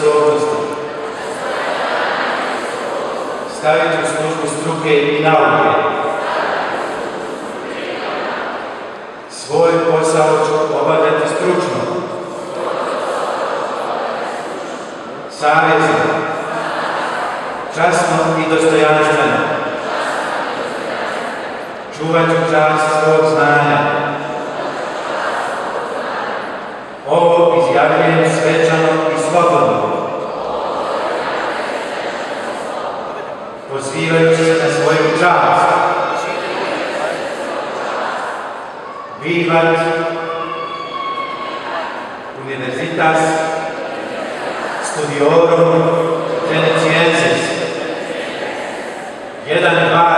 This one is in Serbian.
sposobnosti, staviti u službu struke i nauke. Svoj posao ću obavljati stručno, savjesno, časno i dostojanstveno. Čuvat ću čast svog znanja. Ovo izjavljujem svečano i slobodno, pozivajući se na svoju čast. Vivat Universitas Studiorum Veneciensis. 1, 2,